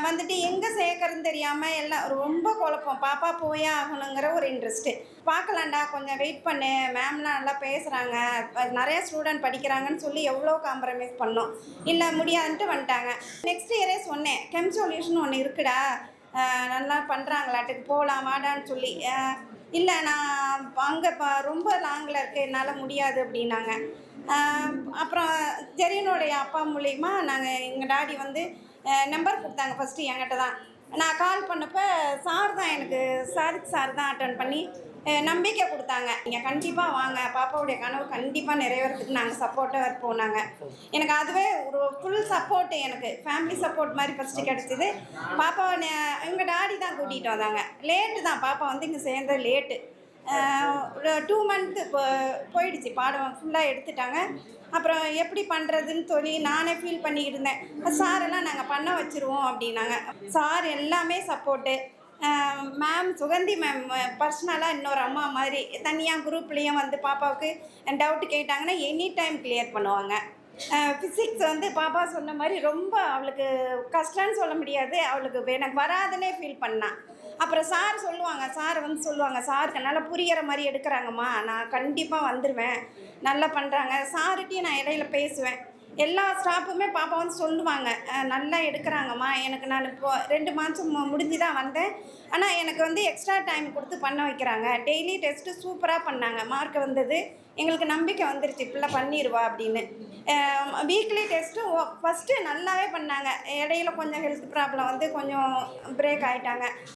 வந்துட்டு எங்கே சேர்க்கறதுன்னு தெரியாமல் எல்லாம் ரொம்ப குழப்பம். பாப்பா போயே ஆகணுங்கிற ஒரு இன்ட்ரெஸ்ட்டு. பார்க்கலாம்டா கொஞ்சம் வெயிட் பண்ணு, மேம்லாம் நல்லா பேசுகிறாங்க, நிறைய ஸ்டூடெண்ட் படிக்கிறாங்கன்னு சொல்லி எவ்வளோ காம்ப்ரமைஸ் பண்ணோம். இல்லை முடியாதுன்ட்டு வந்துட்டாங்க. நெக்ஸ்ட் இயரே சொன்னேன், கெம் சொல்யூஷன் ஒன்று இருக்குடா, நல்லா பண்ணுறாங்களாட்டுக்கு போகலாம் வாடான்னு சொல்லி. இல்லை நான் அங்கே ரொம்ப லாங்கில் இருக்குது என்னால் முடியாது அப்படின்னாங்க. அப்புறம் ஜெரினுடைய அப்பா மூலிமா நாங்கள் எங்கள் டாடி வந்து நம்பர் கொடுத்தாங்க ஃபஸ்ட்டு என்கிட்ட தான். நான் கால் பண்ணப்போ சார் தான் எனக்கு சாதிக் சார் தான் அட்டன் பண்ணி நம்பிக்கை கொடுத்தாங்க. நீங்கள் கண்டிப்பாக வாங்க, பாப்பாவுடைய கனவு கண்டிப்பாக நிறைவேறதுக்கு நாங்கள் சப்போர்ட்டாக இருப்போம். எனக்கு அதுவே ஒரு ஃபுல் சப்போர்ட்டு, எனக்கு ஃபேமிலி சப்போர்ட் மாதிரி ஃபஸ்ட்டு கிடச்சிது. பாப்பாவை எங்கள் டாடி தான் கூட்டிகிட்டு வந்தாங்க. லேட்டு தான் பாப்பா வந்து இங்கே சேர்ந்தது லேட்டு. ஒரு 2 மந்த்து போயிடுச்சு. பாடம் ஃபுல்லாக எடுத்துட்டாங்க. அப்புறம் எப்படி பண்ணுறதுன்னு சொல்லி நானே ஃபீல் பண்ணிக்கிட்டு இருந்தேன். சாரெல்லாம் நாங்கள் பண்ண வச்சுருவோம் அப்படின்னாங்க. சார் எல்லாமே சப்போர்ட்டு. மேம் சுகந்தி மேம் பர்சனலாக இன்னொரு அம்மா மாதிரி தனியாக குரூப்லேயும் வந்து பாப்பாவுக்கு டவுட்டு கேட்டாங்கன்னா எனி டைம் கிளியர் பண்ணுவாங்க. ஃபிசிக்ஸ் வந்து பாப்பா சொன்ன மாதிரி ரொம்ப அவளுக்கு கஷ்டம்னு சொல்ல முடியாது, அவளுக்கு எனக்கு வராதுன்னே ஃபீல் பண்ணான். அப்புறம் சார் சொல்லுவாங்க, சாருக்கு நல்லா புரிகிற மாதிரி எடுக்கிறாங்கம்மா, நான் கண்டிப்பாக வந்துடுவேன், நல்லா பண்ணுறாங்க. சார்கிட்டையும் நான் இடையில பேசுவேன். எல்லா ஸ்டாஃபுமே பாப்பா வந்து சொல்லுவாங்க, நல்லா எடுக்கிறாங்கம்மா. நான் இப்போ 2 மாதம் முடிஞ்சு தான் வந்தேன். ஆனால் எனக்கு வந்து எக்ஸ்ட்ரா டைம் கொடுத்து பண்ண வைக்கிறாங்க. டெய்லி டெஸ்ட்டு சூப்பராக பண்ணாங்க, மார்க் வந்தது. எங்களுக்கு நம்பிக்கை வந்துருச்சு, இப்படிலாம் பண்ணிடுவா அப்படின்னு. வீக்லி டெஸ்ட்டும் ஃபஸ்ட்டு நல்லாவே பண்ணாங்க. இடையில கொஞ்சம் ஹெல்த் ப்ராப்ளம் வந்து கொஞ்சம் பிரேக் ஆகிட்டாங்க.